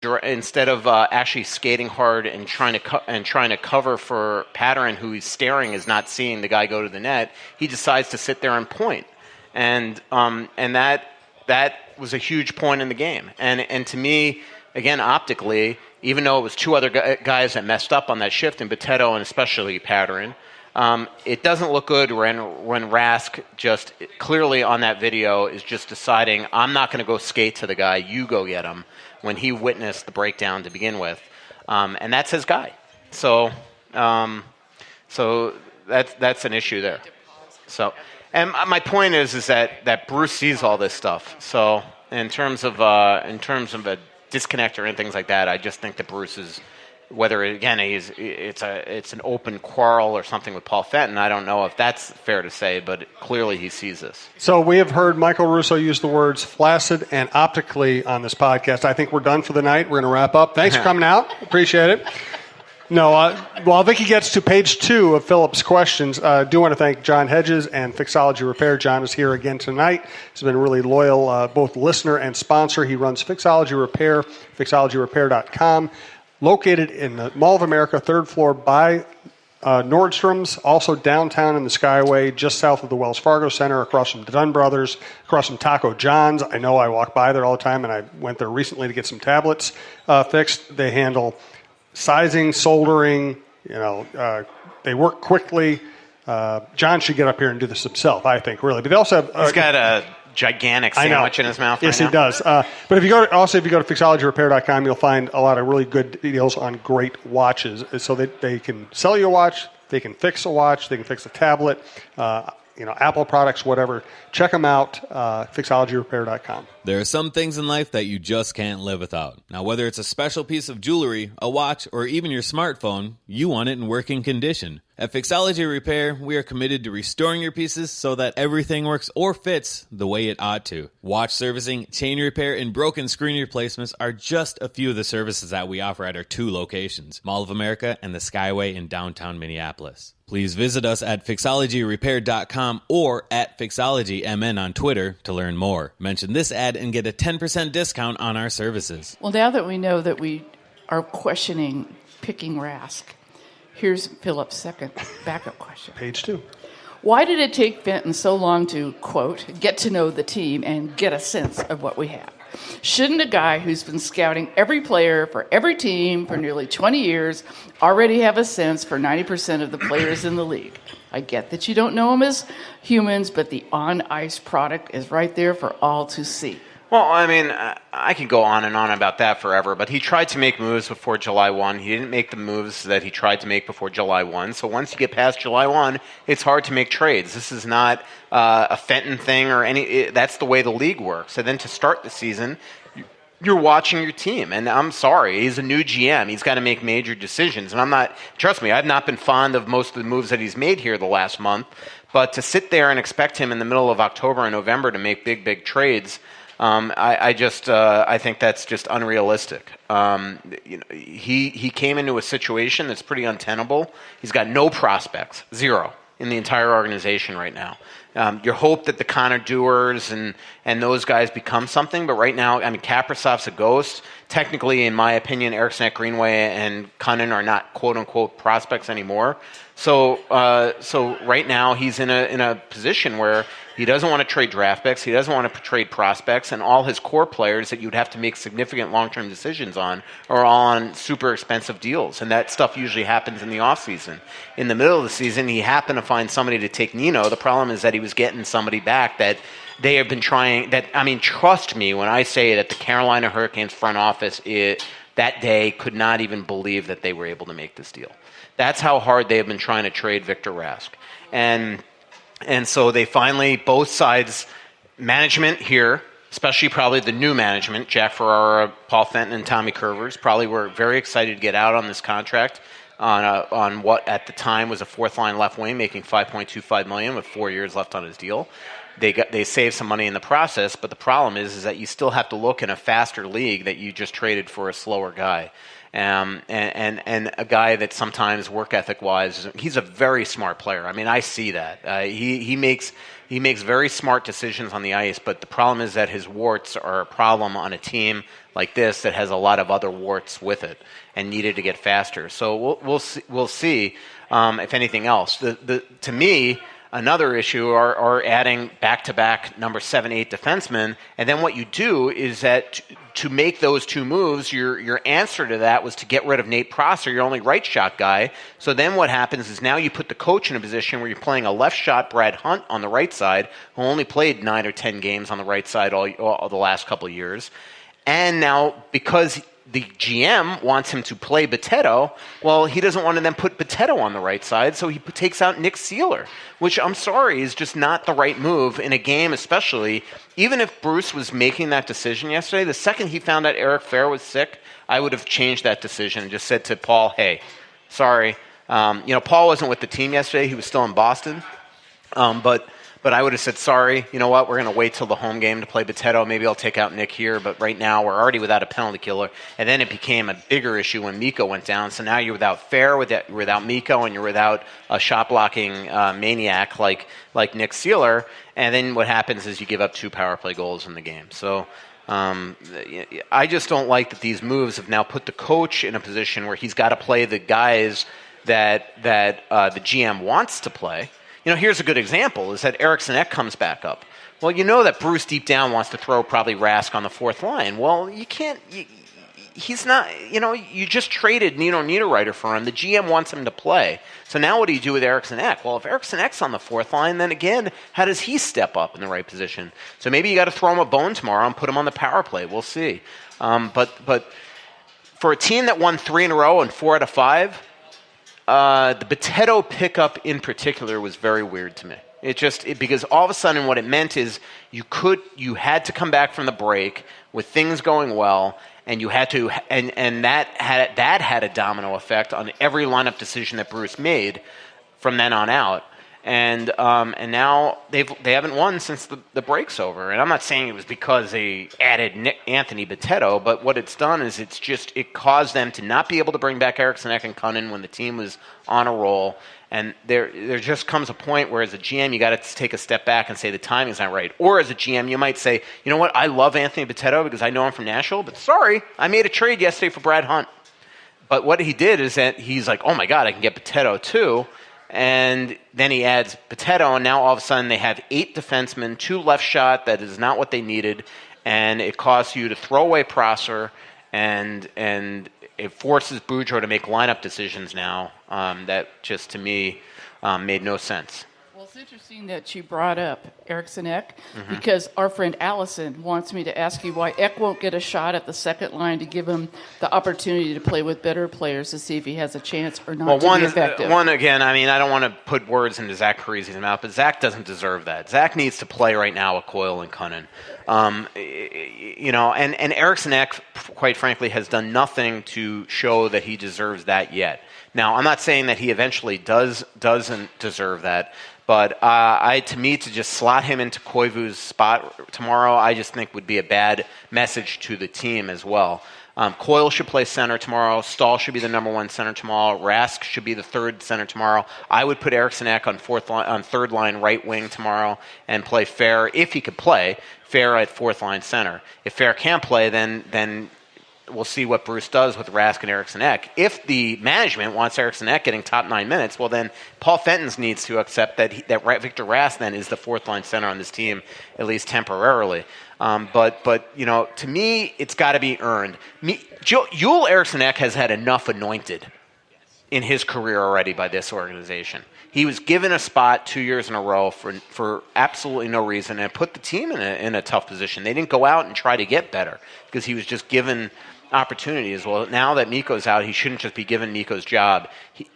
instead of actually skating hard and trying to cover for Patterson, who he's staring, is not seeing the guy go to the net, he decides to sit there and point, and that was a huge point in the game. And to me, again, optically, even though it was two other guys that messed up on that shift, in Boteto and especially Patterson, it doesn't look good when Rask just clearly on that video is just deciding, I'm not going to go skate to the guy, you go get him, when he witnessed the breakdown to begin with. And that's his guy. So that's an issue there. So, and my point is that Bruce sees all this stuff. So in terms of a disconnect or things like that, I just think that Bruce is, whether again it's an open quarrel or something with Paul Fenton, I don't know if that's fair to say, but clearly he sees this. So we have heard Michael Russo use the words flaccid and optically on this podcast. I think we're done for the night. We're going to wrap up. Thanks for coming out. Appreciate it. No, while Vicky gets to page 2 of Philip's questions, I do want to thank John Hedges and Fixology Repair. John is here again tonight. He's been a really loyal both listener and sponsor. He runs Fixology Repair, fixologyrepair.com. Located in the Mall of America, 3rd floor by Nordstrom's, also downtown in the Skyway, just south of the Wells Fargo Center, across from the Dunn Brothers, across from Taco John's. I know I walk by there all the time, and I went there recently to get some tablets fixed. They handle sizing, soldering, they work quickly. John should get up here and do this himself, I think, really. But they also have... He's got a gigantic sandwich in his mouth. Yes, right he does. But if you go to fixologyrepair.com, you'll find a lot of really good deals on great watches. So they can sell you a watch, they can fix a watch, they can fix a tablet, Apple products, whatever. Check them out, fixologyrepair.com. There are some things in life that you just can't live without. Now, whether it's a special piece of jewelry, a watch, or even your smartphone, you want it in working condition. At Fixology Repair, we are committed to restoring your pieces so that everything works or fits the way it ought to. Watch servicing, chain repair, and broken screen replacements are just a few of the services that we offer at our 2 locations, Mall of America and the Skyway in downtown Minneapolis. Please visit us at fixologyrepair.com or at FixologyMN on Twitter to learn more. Mention this ad and get a 10% discount on our services. Well, now that we know that we are questioning picking Rask, here's Philip's second backup question. Page 2. Why did it take Fenton so long to, quote, get to know the team and get a sense of what we have? Shouldn't a guy who's been scouting every player for every team for nearly 20 years already have a sense for 90% of the players in the league? I get that you don't know them as humans, but the on-ice product is right there for all to see. Well, I mean, I could go on and on about that forever, but he tried to make moves before July 1. He didn't make the moves that he tried to make before July 1. So once you get past July 1, it's hard to make trades. This is not a Fenton thing or that's the way the league works. And then to start the season, you're watching your team. And I'm sorry, he's a new GM. He's got to make major decisions. And trust me, I've not been fond of most of the moves that he's made here the last month. But to sit there and expect him in the middle of October and November to make big trades, I think that's just unrealistic. He came into a situation that's pretty untenable. He's got no prospects, 0 in the entire organization right now. You hope that the Connor Dewars and those guys become something, but right now, I mean, Kaprizov's a ghost. Technically, in my opinion, Eriksson, Greenway, and Cunnin are not quote-unquote prospects anymore. So right now, he's in a position where he doesn't want to trade draft picks. He doesn't want to trade prospects, and all his core players that you'd have to make significant long-term decisions on are all on super expensive deals, and that stuff usually happens in the offseason. In the middle of the season, he happened to find somebody to take Nino. The problem is that he was getting somebody back that they have been trying. Trust me when I say that the Carolina Hurricanes front office that day could not even believe that they were able to make this deal. That's how hard they have been trying to trade Victor Rask. And so they finally, both sides, management here, especially probably the new management, Jack Ferrara, Paul Fenton, and Tommy Curvers, probably were very excited to get out on this contract on what at the time was a fourth-line left wing, making $5.25 million with 4 years left on his deal. they save some money in the process, but the problem is that you still have to look in a faster league that you just traded for a slower guy. And a guy that sometimes work ethic wise, he's a very smart player. I mean, I see that. He makes very smart decisions on the ice, but the problem is that his warts are a problem on a team like this that has a lot of other warts with it and needed to get faster. So we'll see if anything else. To me, another issue are adding back-to-back number 7, 8 defensemen, and then what you do is that to make those two moves, your answer to that was to get rid of Nate Prosser, your only right shot guy. So then what happens is now you put the coach in a position where you're playing a left shot Brad Hunt on the right side, who only played 9 or 10 games on the right side all the last couple of years. And now because the GM wants him to play Boteto, well, he doesn't want to then put Boteto on the right side, so he takes out Nick Seeler, which I'm sorry is just not the right move in a game, especially. Even if Bruce was making that decision yesterday, the second he found out Eric Fair was sick, I would have changed that decision and just said to Paul, hey, sorry. Paul wasn't with the team yesterday. He was still in Boston. But I would have said, sorry, you know what, we're going to wait till the home game to play Boteto. Maybe I'll take out Nick here, but right now we're already without a penalty killer. And then it became a bigger issue when Mikko went down. So now you're without Fair, without Mikko, and you're without a shot-blocking maniac like Nick Seeler. And then what happens is you give up 2 power play goals in the game. So I just don't like that these moves have now put the coach in a position where he's got to play the guys that the GM wants to play. Here's a good example, is that Eriksson Ek comes back up. Well, you know that Bruce deep down wants to throw probably Rask on the fourth line. Well, you can't, he's not, you just traded Nino Niederreiter for him. The GM wants him to play. So now what do you do with Eriksson Ek? Well, if Eriksson Ek's on the fourth line, then again, how does he step up in the right position? So maybe you got to throw him a bone tomorrow and put him on the power play. We'll see. But for a team that won 3 in a row and 4 out of 5, the Boteto pickup in particular was very weird to me. Because all of a sudden what it meant is you had to come back from the break with things going well, and you had to, and that had a domino effect on every lineup decision that Bruce made from then on out. And now they haven't won since the break's over. And I'm not saying it was because they added Anthony Boteto, but what it's done is it caused them to not be able to bring back Eriksson Ek and Cunnin when the team was on a roll. And there just comes a point where as a GM you got to take a step back and say the timing's not right. Or as a GM you might say, you know what, I love Anthony Boteto because I know him from Nashville, but sorry, I made a trade yesterday for Brad Hunt. But what he did is that he's like, oh my God, I can get Boteto too. And then he adds Boteto, and now all of a sudden they have 8 defensemen, 2 left shot. That is not what they needed, and it caused you to throw away Prosser, and it forces Boudreau to make lineup decisions now that just to me made no sense. Well, it's interesting that you brought up Eriksson Ek because our friend Allison wants me to ask you why Ek won't get a shot at the second line to give him the opportunity to play with better players to see if he has a chance or not to be effective. One, again, I mean, I don't want to put words into Zach Parise's mouth, but Zach doesn't deserve that. Zach needs to play right now with Coyle and Cunnin. And Eriksson Ek, quite frankly, has done nothing to show that he deserves that yet. Now, I'm not saying that he eventually doesn't deserve that, but to just slot him into Koivu's spot tomorrow, I just think would be a bad message to the team as well. Coyle should play center tomorrow. Stahl should be the number 1 center tomorrow. Rask should be the 3rd center tomorrow. I would put Eriksson Ek on 3rd line right wing tomorrow and play Fair, if he could play, Fair at 4th line center. If Fair can't play, then we'll see what Bruce does with Rask and Eriksson Ek. If the management wants Eriksson Ek getting top 9 minutes, well then Paul Fenton needs to accept that Victor Rask then is the 4th line center on this team, at least temporarily. But to me, it's got to be earned. Joel Eriksson Ek has had enough anointed in his career already by this organization. He was given a spot 2 years in a row for absolutely no reason, and put the team in a tough position. They didn't go out and try to get better because he was just given opportunities. Well, now that Mikko's out, he shouldn't just be given Mikko's job.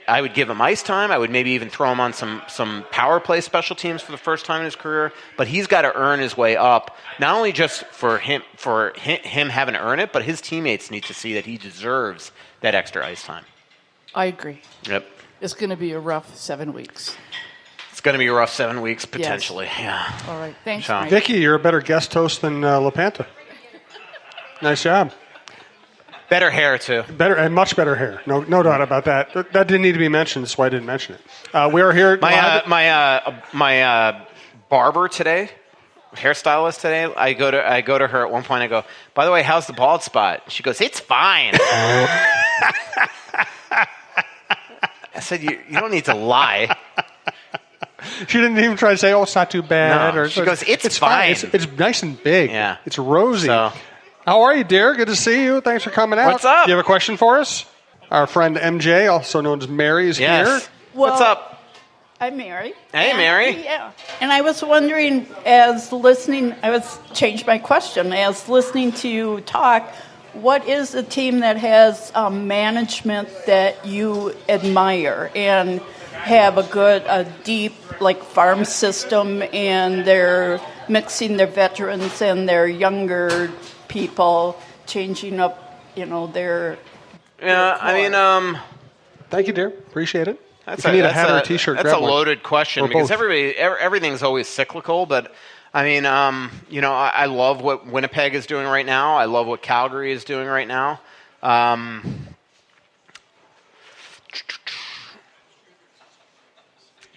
I would give him ice time. I would maybe even throw him on some power play special teams for the first time in his career. But he's got to earn his way up, not only just for him having to earn it, but his teammates need to see that he deserves that extra ice time. I agree. Yep. It's going to be a rough 7 weeks. It's going to be a rough 7 weeks, potentially. Yes. Yeah. All right. Thanks, So. Mike. Vicky, you're a better guest host than LaPanta. Nice job. Better hair, too. Better and much better hair. No doubt about that. That didn't need to be mentioned. That's why I didn't mention it. We are here. My barber today, hairstylist today. I go to her at one point. I go, by the way, how's the bald spot? She goes, it's fine. I said, you don't need to lie. She didn't even try to say, "Oh, it's not too bad." No, or she goes, "It's fine. It's nice and big. Yeah. It's rosy." So, how are you, dear? Good to see you. Thanks for coming out. What's up? Do you have a question for us? Our friend MJ, also known as Mary, is here. Well, what's up? I'm Mary. Hey, Mary. Yeah. And I was wondering, changed my question. As listening to you talk, what is a team that has management that you admire and have a deep, farm system, and they're mixing their veterans and their younger people, changing up, their... Yeah, I mean... Thank you, dear. Appreciate it. That's if you need a hat or a T-shirt, that's grab a one. loaded question Or because both. everything's always cyclical. But I mean, I love what Winnipeg is doing right now. I love what Calgary is doing right now.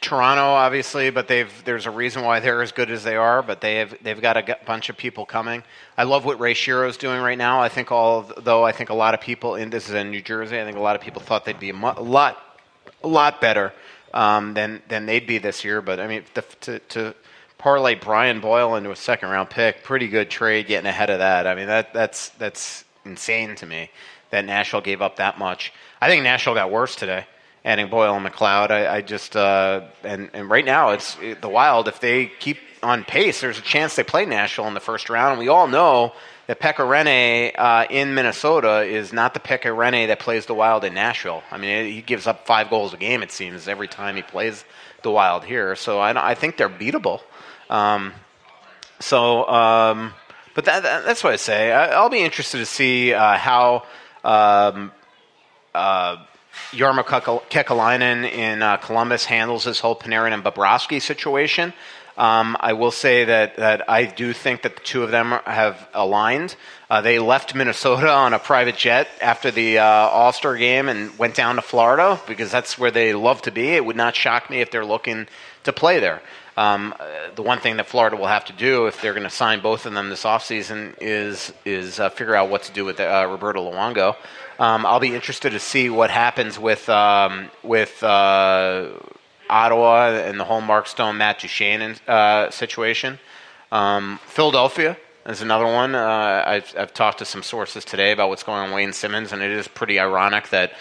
Toronto, obviously, but there's a reason why they're as good as they are. But they've got a bunch of people coming. I love what Ray Shiro's doing right now. I think I think a lot of people this is in New Jersey. I think a lot of people thought they'd be a lot better than they'd be this year. But I mean, to parlay Brian Boyle into a second round pick, pretty good trade getting ahead of that. I mean, that's insane to me that Nashville gave up that much. I think Nashville got worse today, adding Boyle and McLeod. I just and right now it's the Wild. If they keep on pace, there's a chance they play Nashville in the first round. And we all know that Pekka Rinne in Minnesota is not the Pekka Rinne that plays the Wild in Nashville. I mean, he gives up 5 goals a game, it seems, every time he plays the Wild here. So I think they're beatable. But that's what I say. I'll be interested to see how Jarmo Kekalainen in Columbus handles this whole Panarin and Bobrovsky situation. I will say that I do think that the two of them have aligned. They left Minnesota on a private jet after the All-Star game and went down to Florida because that's where they love to be. It would not shock me if they're looking to play there. The one thing that Florida will have to do if they're going to sign both of them this offseason is figure out what to do with Roberto Luongo. I'll be interested to see what happens with Ottawa and the whole Mark Stone, Matt Duchene situation. Philadelphia is another one. I've talked to some sources today about what's going on with Wayne Simmons, and it is pretty ironic that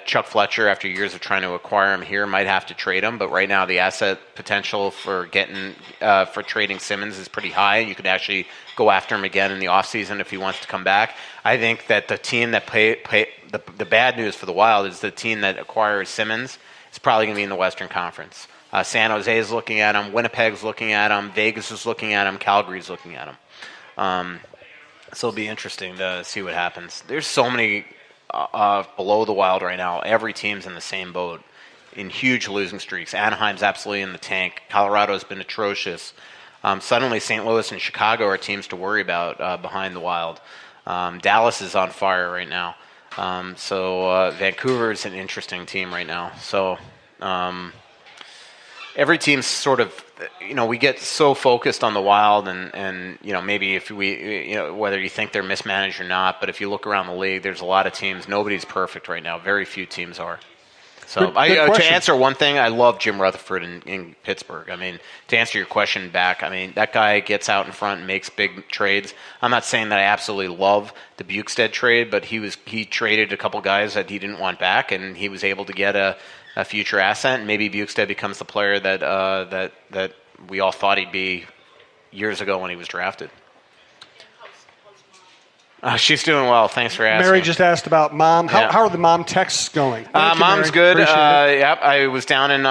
Chuck Fletcher, after years of trying to acquire him here, might have to trade him. But right now, the asset potential for trading Simmons is pretty high. You could actually go after him again in the offseason if he wants to come back. I think that the team that the bad news for the Wild is the team that acquires Simmons is probably going to be in the Western Conference. San Jose is looking at him. Winnipeg's looking at him. Vegas is looking at him. Calgary's looking at him. So it'll be interesting to see what happens. There's so many below the Wild right now. Every team's in the same boat in huge losing streaks. Anaheim's absolutely in the tank. Colorado's been atrocious. Suddenly St. Louis and Chicago are teams to worry about behind the Wild. Dallas is on fire right now. So Vancouver is an interesting team right now. So every team's sort of, we get so focused on the Wild and maybe if whether you think they're mismanaged or not, but if you look around the league, there's a lot of teams. Nobody's perfect right now. Very few teams are. So Good to answer one thing, I love Jim Rutherford in Pittsburgh. I mean, to answer your question back, I mean, that guy gets out in front and makes big trades. I'm not saying that I absolutely love the Bukestad trade, but he traded a couple guys that he didn't want back, and he was able to get a future asset, and maybe Bukestad becomes the player that we all thought he'd be years ago when he was drafted. She's doing well. Thanks for asking. Mary just asked about mom. Yeah. How are the mom texts going? Thank you, Mom's Mary. good. Appreciate it. Yep, I was down in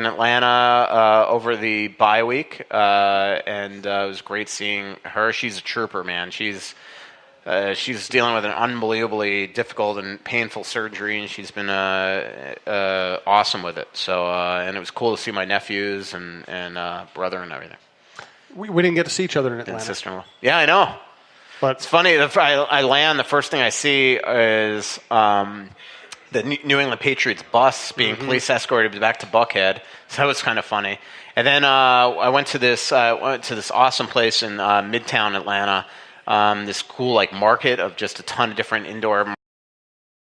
Atlanta over the bye week, and it was great seeing her. She's a trooper, man. She's she's dealing with an unbelievably difficult and painful surgery, and she's been awesome with it. So, and it was cool to see my nephews and brother and everything. We didn't get to see each other in Atlanta. And sister-in-law. Yeah, I know. But It's funny. I land. The first thing I see is the New England Patriots bus being police escorted back to Buckhead. So that was kind of funny. And then I went to this awesome place in Midtown Atlanta. This cool market of just a ton of different indoor